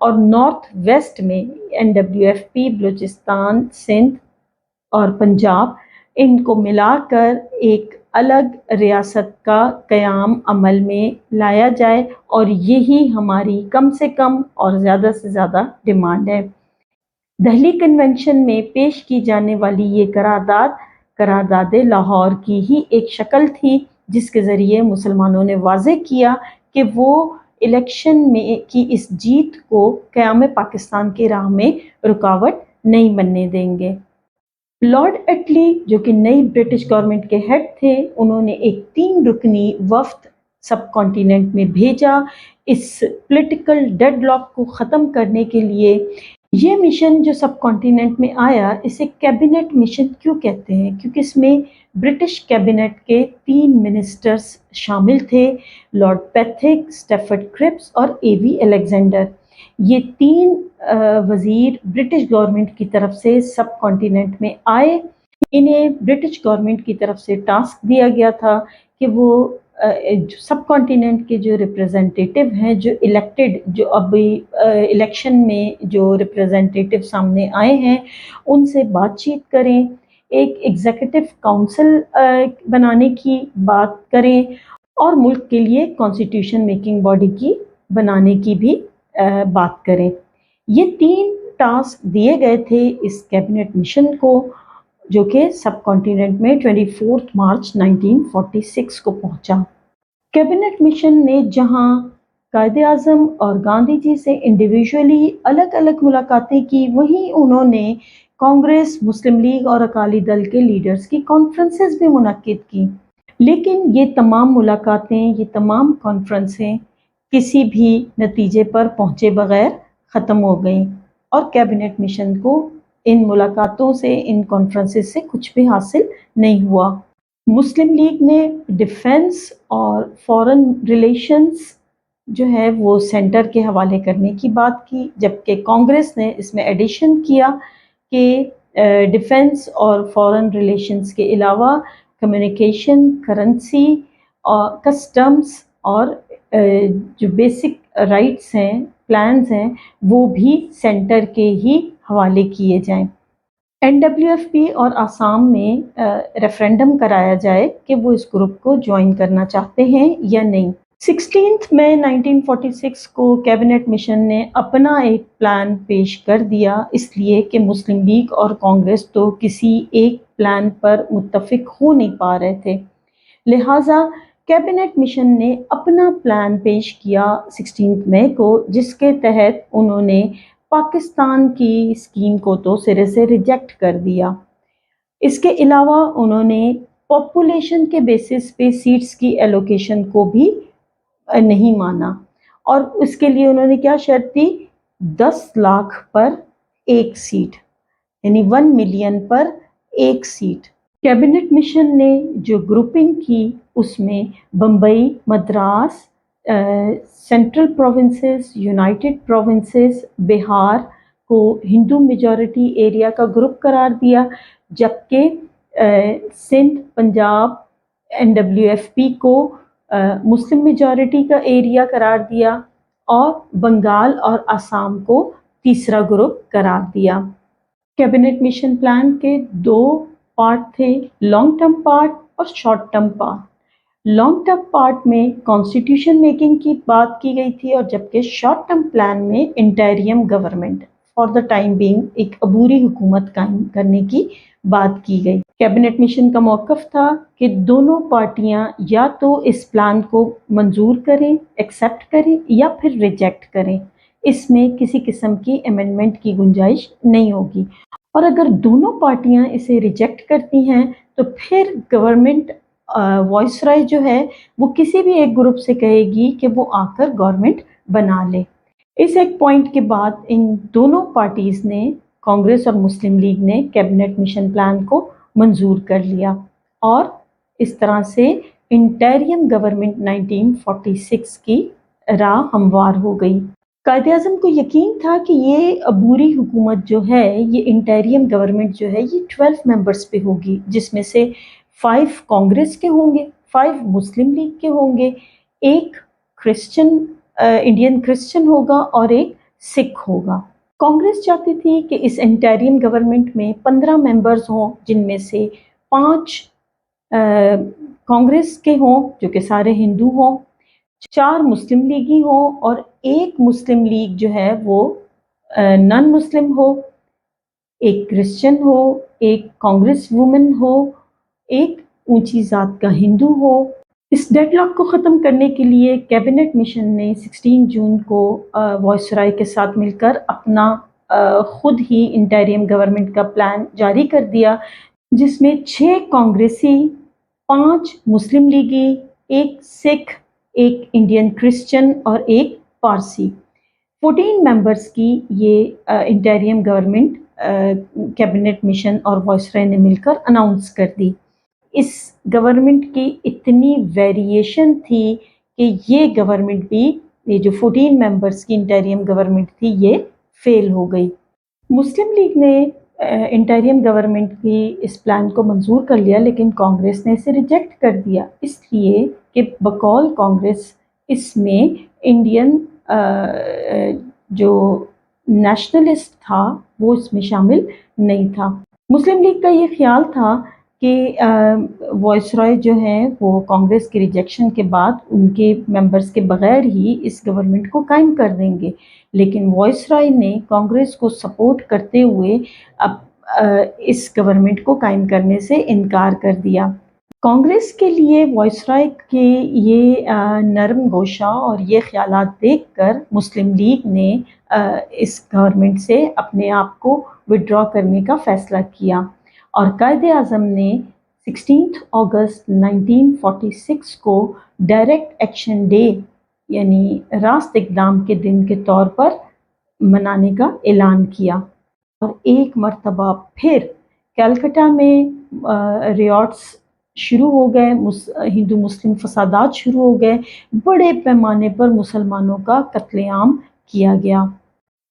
اور north west میں NWFP Balochistan, Sindh اور پنجاب، ان کو ملا کر ایک الگ ریاست کا قیام عمل میں لایا جائے، اور یہی ہماری کم سے کم اور زیادہ سے زیادہ ڈیمانڈ ہے۔ دہلی کنونشن میں پیش کی جانے والی یہ قرارداد لاہور کی ہی ایک شکل تھی، جس کے ذریعے مسلمانوں نے واضح کیا کہ وہ الیکشن میں کی اس جیت کو قیام پاکستان کی راہ میں رکاوٹ نہیں بننے دیں گے۔ لارڈ ایٹلی جو کہ نئی برٹش گورنمنٹ کے ہیڈ تھے، انہوں نے ایک 3 رکنی وفد سب کانٹیننٹ میں بھیجا اس پولیٹیکل ڈیڈ لاک کو ختم کرنے کے لیے۔ یہ مشن جو سب کانٹیننٹ میں آیا، اسے کیبنٹ مشن کیوں کہتے ہیں؟ کیونکہ اس میں برٹش کیبنٹ کے 3 منسٹرز شامل تھے، لارڈ پیتھک، اسٹیفرڈ کرپس اور AV الیگزینڈر۔ یہ 3 وزیر برٹش گورنمنٹ کی طرف سے سب کانٹیننٹ میں آئے۔ انہیں برٹش گورنمنٹ کی طرف سے ٹاسک دیا گیا تھا کہ وہ سب کانٹیننٹ کے جو ریپرزنٹیٹیو ہیں، جو الیکٹڈ، جو ابھی الیکشن میں جو ریپرزنٹیٹیو سامنے آئے ہیں، ان سے بات چیت کریں، ایک ایگزیکٹو کونسل بنانے کی بات کریں، اور ملک کے لیے کانسٹیٹیوشن میکنگ باڈی کی بنانے کی بھی بات کریں۔ یہ 3 ٹاسک دیے گئے تھے اس کیبنٹ مشن کو، جو کہ سب کانٹیننٹ میں 24 مارچ 1946 کو پہنچا۔ کیبنٹ مشن نے جہاں قائد اعظم اور گاندھی جی سے انڈیویجولی الگ الگ ملاقاتیں کی، وہیں انہوں نے کانگریس، مسلم لیگ اور اکالی دل کے لیڈرز کی کانفرنسز بھی منعقد کی، لیکن یہ تمام ملاقاتیں، یہ تمام کانفرنسیں کسی بھی نتیجے پر پہنچے بغیر ختم ہو گئیں، اور کیبنٹ مشن کو ان ملاقاتوں سے، ان کانفرنسز سے کچھ بھی حاصل نہیں ہوا۔ مسلم لیگ نے ڈیفنس اور فارن ریلیشنز جو ہے وہ سینٹر کے حوالے کرنے کی بات کی، جبکہ کانگریس نے اس میں ایڈیشن کیا کہ ڈیفنس اور فارن ریلیشنز کے علاوہ کمیونیکیشن، کرنسی اور کسٹمز اور جو بیسک رائٹس ہیں، پلانز ہیں، وہ بھی سینٹر کے ہی حوالے کیے جائیں۔ NWFP اور آسام میں ریفرینڈم کرایا جائے کہ وہ اس گروپ کو جوائن کرنا چاہتے ہیں یا نہیں۔ 16 مئی 1946 کو کیبنٹ مشن نے اپنا ایک پلان پیش کر دیا، اس لیے کہ مسلم لیگ اور کانگریس تو کسی ایک پلان پر متفق ہو نہیں پا رہے تھے، لہٰذا کیبنٹ مشن نے اپنا پلان پیش کیا 16 مئی کو، جس کے تحت انہوں نے پاکستان کی اسکیم کو تو سرے سے ریجیکٹ کر دیا۔ اس کے علاوہ انہوں نے پاپولیشن کے بیسس پہ سیٹس کی ایلوکیشن کو بھی نہیں مانا، اور اس کے لیے انہوں نے کیا شرط دی؟ 10 لاکھ پر 1 سیٹ، یعنی 1 ملین پر 1 سیٹ۔ کیبنٹ مشن نے جو گروپنگ کی، اس میں Bombay, Madras, Central Provinces, United Provinces, Bihar کو ہندو میجورٹی ایریا کا گروپ قرار دیا، جبکہ سندھ، پنجاب، NWFP کو مسلم میجورٹی کا ایریا قرار دیا، اور بنگال اور آسام کو تیسرا گروپ قرار دیا۔ کیبنٹ مشن پلان کے 2 پارٹ تھے، لانگ ٹرم پارٹ اور short term part. Long term part میں کانسٹیٹیوشن میکنگ کی بات کی گئی تھی، اور جبکہ شارٹ ٹرم پلان میں interim government for the time being, ایک عبوری حکومت قائم کرنے کی بات کی گئی۔ کیبنٹ مشن کا موقف تھا کہ دونوں پارٹیاں یا تو اس پلان کو منظور کریں، ایکسیپٹ کریں، یا پھر ریجیکٹ کریں، اس میں کسی قسم کی امینڈمنٹ کی گنجائش نہیں ہوگی، اور اگر دونوں پارٹیاں اسے ریجیکٹ کرتی ہیں تو پھر گورنمنٹ وائس رائے جو ہے وہ کسی بھی ایک گروپ سے کہے گی کہ وہ آ کر گورنمنٹ بنا لے۔ اس ایک پوائنٹ کے بعد ان دونوں پارٹیز نے، کانگریس اور مسلم لیگ نے، کیبنٹ مشن پلان کو منظور کر لیا، اور اس طرح سے انٹیریم گورنمنٹ 1946 کی راہ ہموار ہو گئی۔ قائد اعظم کو یقین تھا کہ یہ عبوری حکومت جو ہے، یہ انٹیریم گورنمنٹ جو ہے، یہ 12 ممبرز پہ ہوگی، جس میں سے 5 کانگریس کے ہوں گے، 5 مسلم لیگ کے ہوں گے، ایک کرسچن انڈین کرسچن ہوگا، اور ایک سکھ ہوگا۔ کانگریس چاہتی تھی کہ اس انٹریم گورنمنٹ میں 15 ممبرز ہوں، جن میں سے 5 کانگریس کے ہوں جو کہ سارے ہندو ہوں، 4 مسلم لیگی ہوں اور 1 مسلم لیگ جو ہے وہ نان مسلم ہو، 1 کرسچن ہو، 1 کانگریس وومن ہو، 1 اونچی ذات کا ہندو ہو۔ اس ڈیڈ لاک کو ختم کرنے کے لیے کیبنٹ مشن نے 16 جون کو وائس رائے کے ساتھ مل کر اپنا خود ہی انٹریم گورنمنٹ کا پلان جاری کر دیا، جس میں 6 کانگریسی، 5 مسلم لیگی، 1 سکھ، 1 انڈین کرسچن اور 1 پارسی، 14 ممبرز کی یہ انٹریم گورنمنٹ کیبنٹ مشن اور وائس رائے نے مل کر اناؤنس کر دی۔ اس گورنمنٹ کی اتنی ویریشن تھی کہ یہ گورنمنٹ بھی، یہ جو 14 ممبرز کی انٹریم گورنمنٹ تھی، یہ فیل ہو گئی۔ مسلم لیگ نے انٹریم گورنمنٹ کی اس پلان کو منظور کر لیا، لیکن کانگریس نے اسے ریجیکٹ کر دیا، اس لیے کہ بقول کانگریس اس میں انڈین جو نیشنلسٹ تھا وہ اس میں شامل نہیں تھا۔ مسلم لیگ کا یہ خیال تھا کہ وائس رائے جو ہیں وہ کانگریس کی ریجیکشن کے بعد ان کے ممبرز کے بغیر ہی اس گورنمنٹ کو قائم کر دیں گے، لیکن وائس رائے نے کانگریس کو سپورٹ کرتے ہوئے اب اس گورنمنٹ کو قائم کرنے سے انکار کر دیا۔ کانگریس کے لیے وائس رائے کے یہ نرم گوشہ اور یہ خیالات دیکھ کر مسلم لیگ نے اس گورنمنٹ سے اپنے آپ کو وڈرا کرنے کا فیصلہ کیا، اور قائد اعظم نے 16 اگست 1946 کو ڈائریکٹ ایکشن ڈے یعنی راست اقدام کے دن کے طور پر منانے کا اعلان کیا، اور ایک مرتبہ پھر کلکتہ میں ریاٹس شروع ہو گئے، ہندو مسلم فسادات شروع ہو گئے، بڑے پیمانے پر مسلمانوں کا قتل عام کیا گیا۔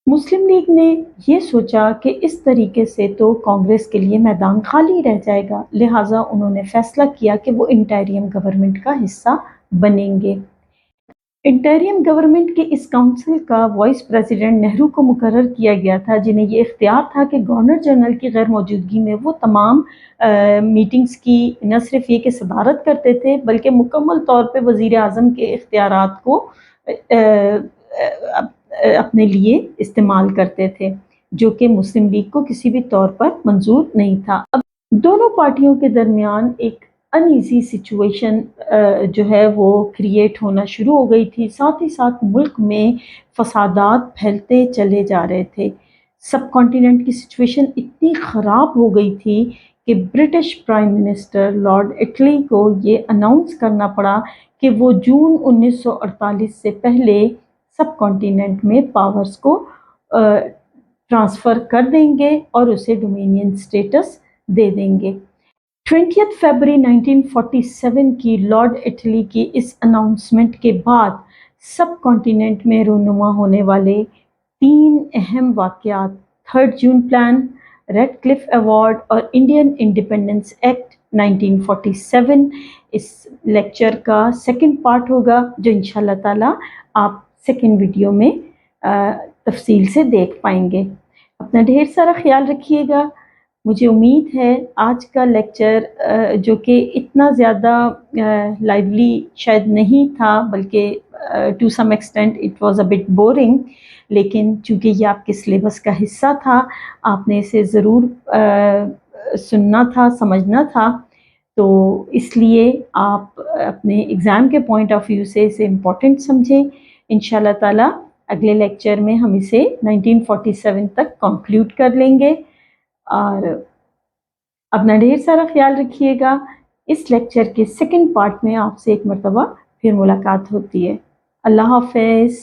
مسلم لیگ نے یہ سوچا کہ اس طریقے سے تو کانگریس کے لیے میدان خالی رہ جائے گا، لہٰذا انہوں نے فیصلہ کیا کہ وہ انٹریم گورنمنٹ کا حصہ بنیں گے۔ انٹریم گورنمنٹ کے اس کونسل کا وائس پریزیڈنٹ نہرو کو مقرر کیا گیا تھا، جنہیں یہ اختیار تھا کہ گورنر جنرل کی غیر موجودگی میں وہ تمام میٹنگز کی نہ صرف یہ کہ صدارت کرتے تھے بلکہ مکمل طور پہ وزیر اعظم کے اختیارات کو اپنے لیے استعمال کرتے تھے، جو کہ مسلم لیگ کو کسی بھی طور پر منظور نہیں تھا۔ اب دونوں پارٹیوں کے درمیان ایک ان ایزی سچویشن جو ہے وہ کریٹ ہونا شروع ہو گئی تھی، ساتھ ہی ساتھ ملک میں فسادات پھیلتے چلے جا رہے تھے۔ سب کانٹیننٹ کی سچویشن اتنی خراب ہو گئی تھی کہ British prime minister lord Italy کو یہ اناؤنس کرنا پڑا کہ وہ جون 1948 سے پہلے سب کانٹیننٹ میں پاورز کو ٹرانسفر کر دیں گے اور اسے ڈومینین سٹیٹس دے دیں گے۔ 20 فروری 1947 کی لارڈ اٹلی کی اس اناؤنسمنٹ کے بعد سب کانٹیننٹ میں رونما ہونے والے 3 اہم واقعات، 3 جون پلان، ریڈ کلف ایوارڈ اور انڈین انڈیپینڈنس ایکٹ 1947 اس لیکچر کا سیکنڈ پارٹ ہوگا، جو انشاءاللہ تعالی آپ سیکنڈ ویڈیو میں تفصیل سے دیکھ پائیں گے۔ اپنا ڈھیر سارا خیال رکھیے گا۔ مجھے امید ہے آج کا لیکچر جو کہ اتنا زیادہ لائیولی شاید نہیں تھا، بلکہ to some extent it was a bit boring, لیکن چونکہ یہ آپ کے سلیبس کا حصہ تھا، آپ نے اسے ضرور سننا تھا، سمجھنا تھا، تو اس لیے آپ اپنے ایگزام کے پوائنٹ آف ویو سے اسے امپورٹنٹ سمجھیں۔ انشاءاللہ تعالی اگلے لیکچر میں ہم اسے 1947 تک کنکلیوڈ کر لیں گے، اور اپنا ڈھیر سارا خیال رکھیے گا۔ اس لیکچر کے سیکنڈ پارٹ میں آپ سے ایک مرتبہ پھر ملاقات ہوتی ہے۔ اللہ حافظ۔